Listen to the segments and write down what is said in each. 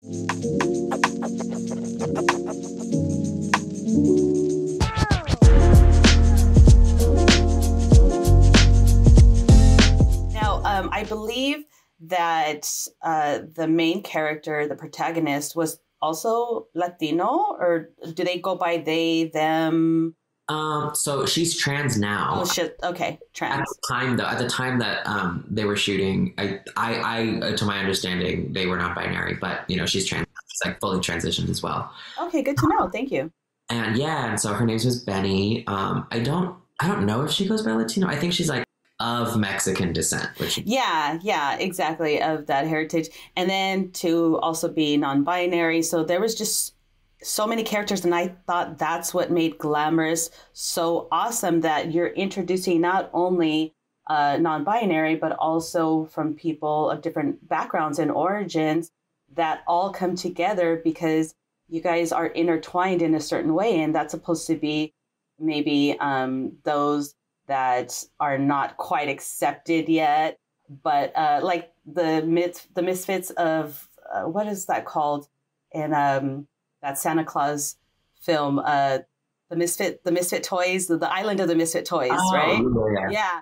Now, I believe that the main character, the protagonist, was also Latino, or do they go by they, them? So she's trans Oh now. shit. Okay, At trans. the time, though, at the time that they were shooting, to my understanding, they were not binary, but she's trans. She's like fully transitioned as well. Okay, good to know. Thank you. And yeah, and so her name was Benny. I don't know if she goes by Latino. I think she's like of Mexican descent, which Yeah, yeah, exactly, of that heritage. And then to also be non-binary. So there was just so many characters, and I thought that's what made Glamorous so awesome, that you're introducing not only non-binary, but also from people of different backgrounds and origins that all come together because you guys are intertwined in a certain way. And that's supposed to be maybe those that are not quite accepted yet, but like the misfits of what is that called in that Santa Claus film, the misfit toys, the island of the misfit toys, right? oh yeah, Yeah,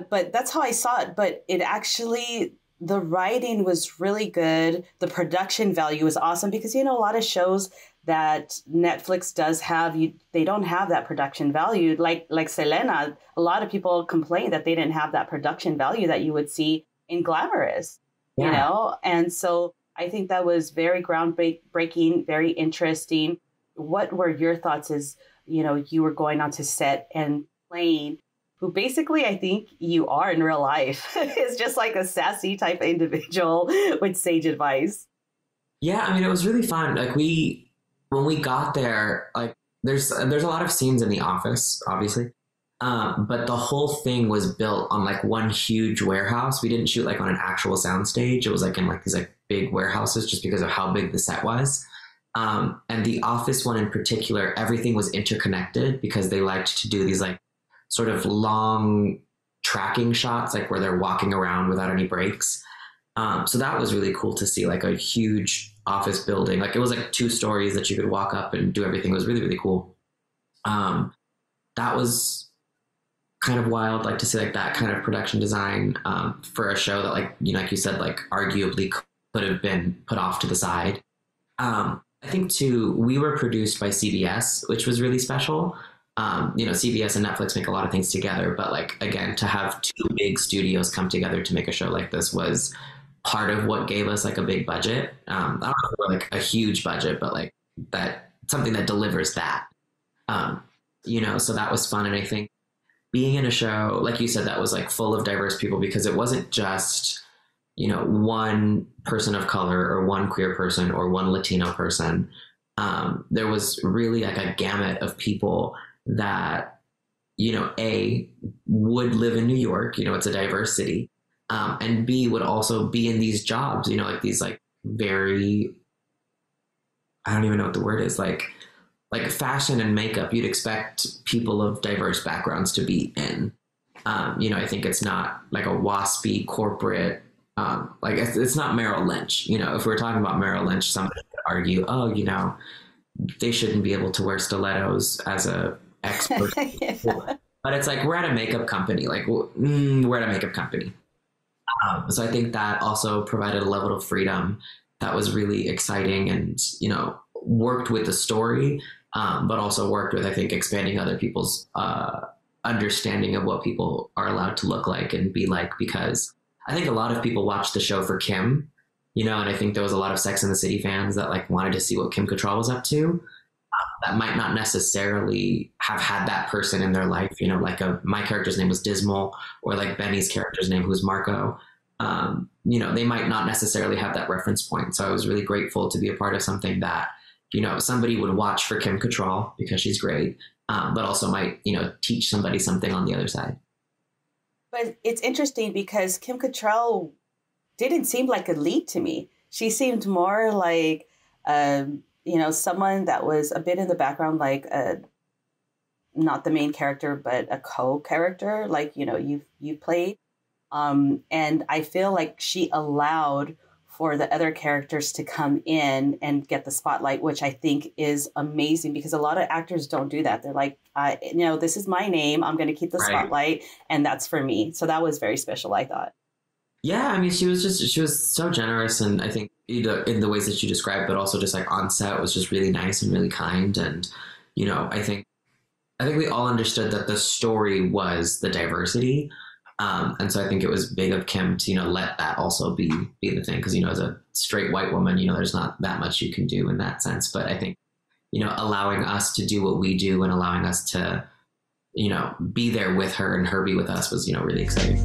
but that's how I saw it. But it actually, the writing was really good. The production value was awesome because a lot of shows that Netflix does have, they don't have that production value. Like Selena, a lot of people complain that they didn't have that production value that you would see in Glamorous, yeah. And so I think that was very groundbreaking, very interesting. What were your thoughts as, you were going onto set and playing who basically I think you are in real life? Is just like a sassy type of individual with sage advice. Yeah, I mean, it was really fun. Like when we got there, like there's a lot of scenes in the office, obviously, but the whole thing was built on like one huge warehouse. We didn't shoot like on an actual soundstage. It was like in like these like big warehouses, just because of how big the set was. And the office one in particular, everything was interconnected because they liked to do these like sort of long tracking shots, like where they're walking around without any breaks. So that was really cool to see, like a huge office building. Like it was like 2 stories that you could walk up and do everything. It was really, really cool. That was kind of wild, like to see like that kind of production design for a show that like you said, like arguably could have been put off to the side. I think too, we were produced by CBS, which was really special. CBS and Netflix make a lot of things together, but like, again, to have 2 big studios come together to make a show like this was part of what gave us like a big budget. I don't know if we're like a huge budget, but like that something that delivers that. So that was fun. And I think being in a show, like you said, that was like full of diverse people, because it wasn't just, one person of color or one queer person or one Latino person. There was really like a gamut of people that, A, would live in New York, it's a diverse city, and B, would also be in these jobs, like these like very, I don't even know what the word is, like fashion and makeup, you'd expect people of diverse backgrounds to be in. I think it's not like a waspy corporate, like it's not Merrill Lynch. If we're talking about Merrill Lynch, somebody could argue, oh, they shouldn't be able to wear stilettos as a expert. Yeah. But it's like, we're at a makeup company. Like, we're at a makeup company. So I think that also provided a level of freedom that was really exciting, and, worked with the story, but also worked with, I think, expanding other people's understanding of what people are allowed to look like and be like, because I think a lot of people watched the show for Kim, and I think there was a lot of Sex and the City fans that like wanted to see what Kim Cattrall was up to. That might not necessarily have had that person in their life, like my character's name was Dismal, or like Benny's character's name, who's Marco. They might not necessarily have that reference point. So I was really grateful to be a part of something that, somebody would watch for Kim Cattrall because she's great, but also might, teach somebody something on the other side. But it's interesting because Kim Cattrall didn't seem like a lead to me. She seemed more like, someone that was a bit in the background, like not the main character, but a co-character, like, you played. And I feel like she allowed for the other characters to come in and get the spotlight, which I think is amazing because a lot of actors don't do that. They're like, this is my name. I'm going to keep the spotlight, and that's for me. So that was very special, I thought. Yeah, I mean, she was so generous, and I think either in the ways that you described, but also just like on set was just really nice and really kind. And, I think we all understood that the story was the diversity. And so I think it was big of Kim to, let that also be the thing. Because, as a straight white woman, there's not that much you can do in that sense. But I think, allowing us to do what we do and allowing us to, be there with her and her be with us was, really exciting.